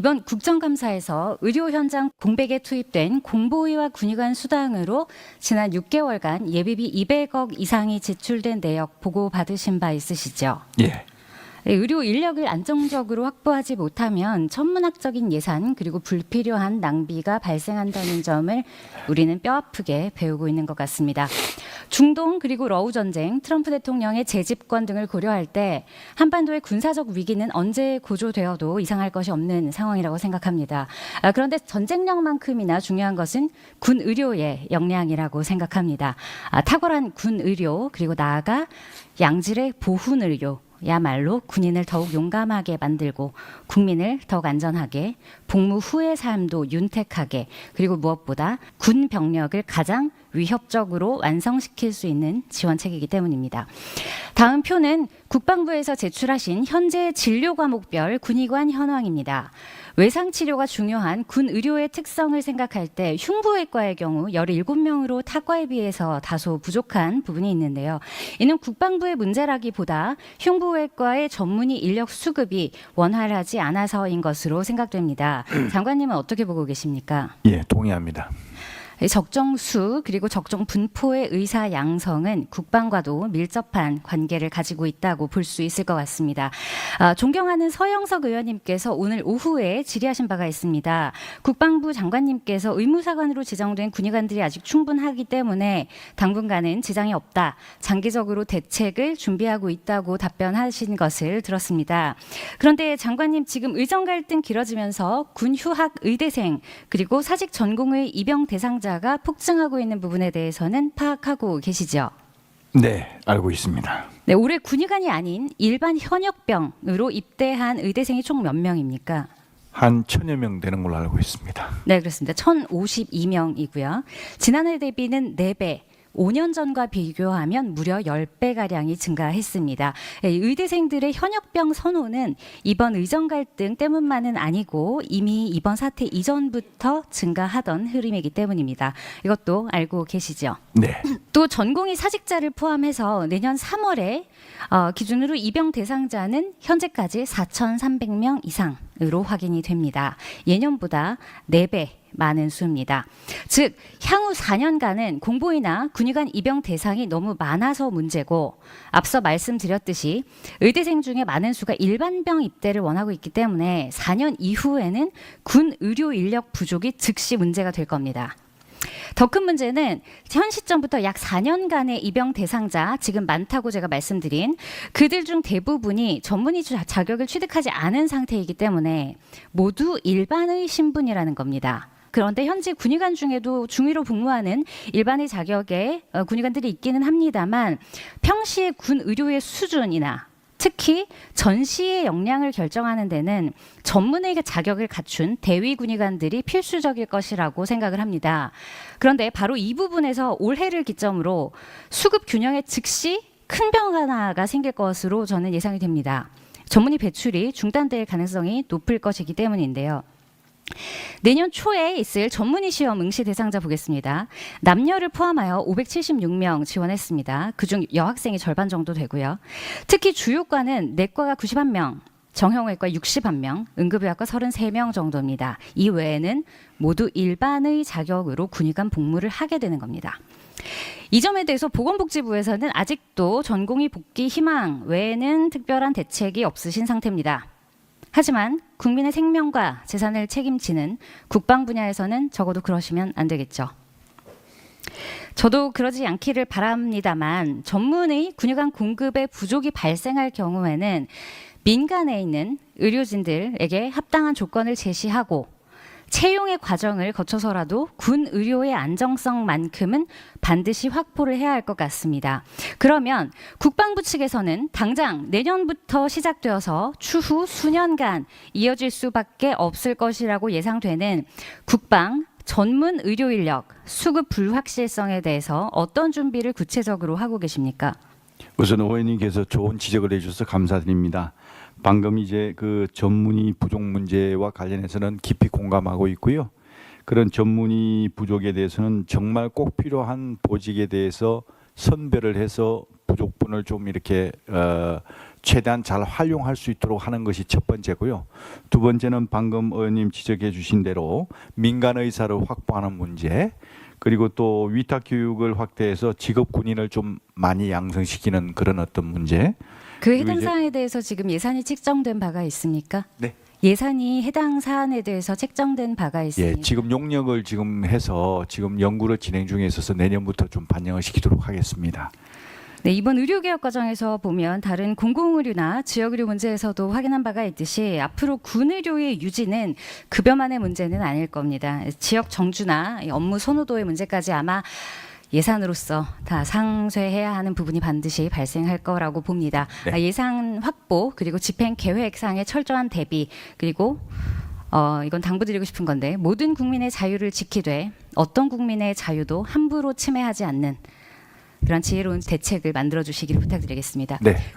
이번 국정감사에서 의료 현장 공백에 투입된 공보위와 군의관 수당으로 지난 6개월간 예비비 200억 이상이 지출된 내역 보고 받으신 바 있으시죠? 예. 의료 인력을 안정적으로 확보하지 못하면 천문학적인 예산 그리고 불필요한 낭비가 발생한다는 점을 우리는 뼈아프게 배우고 있는 것 같습니다. 중동 그리고 러우 전쟁, 트럼프 대통령의 재집권 등을 고려할 때 한반도의 군사적 위기는 언제 고조되어도 이상할 것이 없는 상황이라고 생각합니다. 그런데 전쟁력만큼이나 중요한 것은 군 의료의 역량이라고 생각합니다. 탁월한 군 의료 그리고 나아가 양질의 보훈 의료 야말로 군인을 더욱 용감하게 만들고 국민을 더욱 안전하게 복무 후의 삶도 윤택하게 그리고 무엇보다 군 병력을 가장 위협적으로 완성시킬 수 있는 지원책이기 때문입니다. 다음 표는 국방부에서 제출하신 현재 진료 과목별 군의관 현황입니다. 외상 치료가 중요한 군 의료의 특성을 생각할 때 흉부외과의 경우 17명으로 타과에 비해서 다소 부족한 부분이 있는데요. 이는 국방부의 문제라기보다 흉부외과의 전문의 인력 수급이 원활하지 않아서인 것으로 생각됩니다. 장관님은 어떻게 보고 계십니까? 예, 동의합니다. 적정 수 그리고 적정 분포의 의사 양성은 국방과도 밀접한 관계를 가지고 있다고 볼 수 있을 것 같습니다. 존경하는 서영석 의원님께서 오늘 오후에 질의하신 바가 있습니다. 국방부 장관님께서 의무사관으로 지정된 군의관들이 아직 충분하기 때문에 당분간은 지장이 없다. 장기적으로 대책을 준비하고 있다고 답변하신 것을 들었습니다. 그런데 장관님 지금 의정 갈등 길어지면서 군 휴학 의대생 그리고 사직 전공의 입영 대상자 가 폭증하고 있는 부분에 대해서는 파악하고 계시죠? 네, 알고 있습니다. 네, 올해 군의관이 아닌 일반 현역병으로 입대한 의대생이 총 몇 명입니까? 한 1000여 명 되는 걸로 알고 있습니다. 네, 그렇습니다. 1052명이고요. 지난해 대비는 4배. 5년 전과 비교하면 무려 10배가량이 증가했습니다. 의대생들의 현역병 선호는 이번 의정 갈등 때문만은 아니고 이미 이번 사태 이전부터 증가하던 흐름이기 때문입니다. 이것도 알고 계시죠? 네. 또 전공의 사직자를 포함해서 내년 3월에 기준으로 입영 대상자는 현재까지 4,300명 이상으로 확인이 됩니다. 예년보다 4배 많은 수입니다. 즉 향후 4년간은 공보위나 군의관 입영 대상이 너무 많아서 문제고 앞서 말씀드렸듯이 의대생 중에 많은 수가 일반병 입대를 원하고 있기 때문에 4년 이후에는 군 의료 인력 부족이 즉시 문제가 될 겁니다. 더 큰 문제는 현 시점부터 약 4년간의 입영 대상자 지금 많다고 제가 말씀드린 그들 중 대부분이 전문의 자격을 취득하지 않은 상태이기 때문에 모두 일반의 신분이라는 겁니다. 그런데 현재 군의관 중에도 중위로 복무하는 일반의 자격의 군의관들이 있기는 합니다만 평시의 군 의료의 수준이나 특히 전시의 역량을 결정하는 데는 전문의 자격을 갖춘 대위 군의관들이 필수적일 것이라고 생각을 합니다. 그런데 바로 이 부분에서 올해를 기점으로 수급 균형에 즉시 큰 변화가 생길 것으로 저는 예상이 됩니다. 전문의 배출이 중단될 가능성이 높을 것이기 때문인데요. 내년 초에 있을 전문의 시험 응시 대상자 보겠습니다. 남녀를 포함하여 576명 지원했습니다. 그중 여학생이 절반 정도 되고요. 특히 주요과는 내과가 91명, 정형외과 61명, 응급의학과 33명 정도입니다. 이 외에는 모두 일반의 자격으로 군의관 복무를 하게 되는 겁니다. 이 점에 대해서 보건복지부에서는 아직도 전공의 복귀 희망 외에는 특별한 대책이 없으신 상태입니다. 하지만 국민의 생명과 재산을 책임지는 국방 분야에서는 적어도 그러시면 안 되겠죠. 저도 그러지 않기를 바랍니다만 전문의 군의관 공급에 부족이 발생할 경우에는 민간에 있는 의료진들에게 합당한 조건을 제시하고 채용의 과정을 거쳐서라도 군 의료의 안정성만큼은 반드시 확보를 해야 할 것 같습니다. 그러면 국방부 측에서는 당장 내년부터 시작되어서 추후 수년간 이어질 수밖에 없을 것이라고 예상되는 국방 전문 의료 인력 수급 불확실성에 대해서 어떤 준비를 구체적으로 하고 계십니까? 우선 의원님께서 좋은 지적을 해주셔서 감사드립니다. 방금 이제 그 전문의 부족 문제와 관련해서는 깊이 공감하고 있고요. 그런 전문의 부족에 대해서는 정말 꼭 필요한 보직에 대해서 선별을 해서 부족분을 좀 이렇게 최대한 잘 활용할 수 있도록 하는 것이 첫 번째고요. 두 번째는 방금 의원님 지적해 주신 대로 민간 의사를 확보하는 문제, 그리고 또 위탁 교육을 확대해서 직업 군인을 좀 많이 양성시키는 그런 어떤 문제. 그 그리고 해당 이제- 사안에 대해서 지금 예산이 책정된 바가 있습니까? 네. 예산이 해당 사안에 대해서 책정된 바가 있습니까? 예, 지금 용역을 지금 해서 지금 연구를 진행 중에 있어서 내년부터 좀 반영을 시키도록 하겠습니다. 네, 이번 의료개혁 과정에서 보면 다른 공공의료나 지역의료 문제에서도 확인한 바가 있듯이 앞으로 군의료의 유지는 급여만의 문제는 아닐 겁니다. 지역 정주나 업무 선호도의 문제까지 아마 예산으로서 다 상쇄해야 하는 부분이 반드시 발생할 거라고 봅니다. 네. 예산 확보 그리고 집행 계획상의 철저한 대비 그리고 이건 당부드리고 싶은 건데 모든 국민의 자유를 지키되 어떤 국민의 자유도 함부로 침해하지 않는 그런 지혜로운 대책을 만들어 주시기를 부탁드리겠습니다. 네.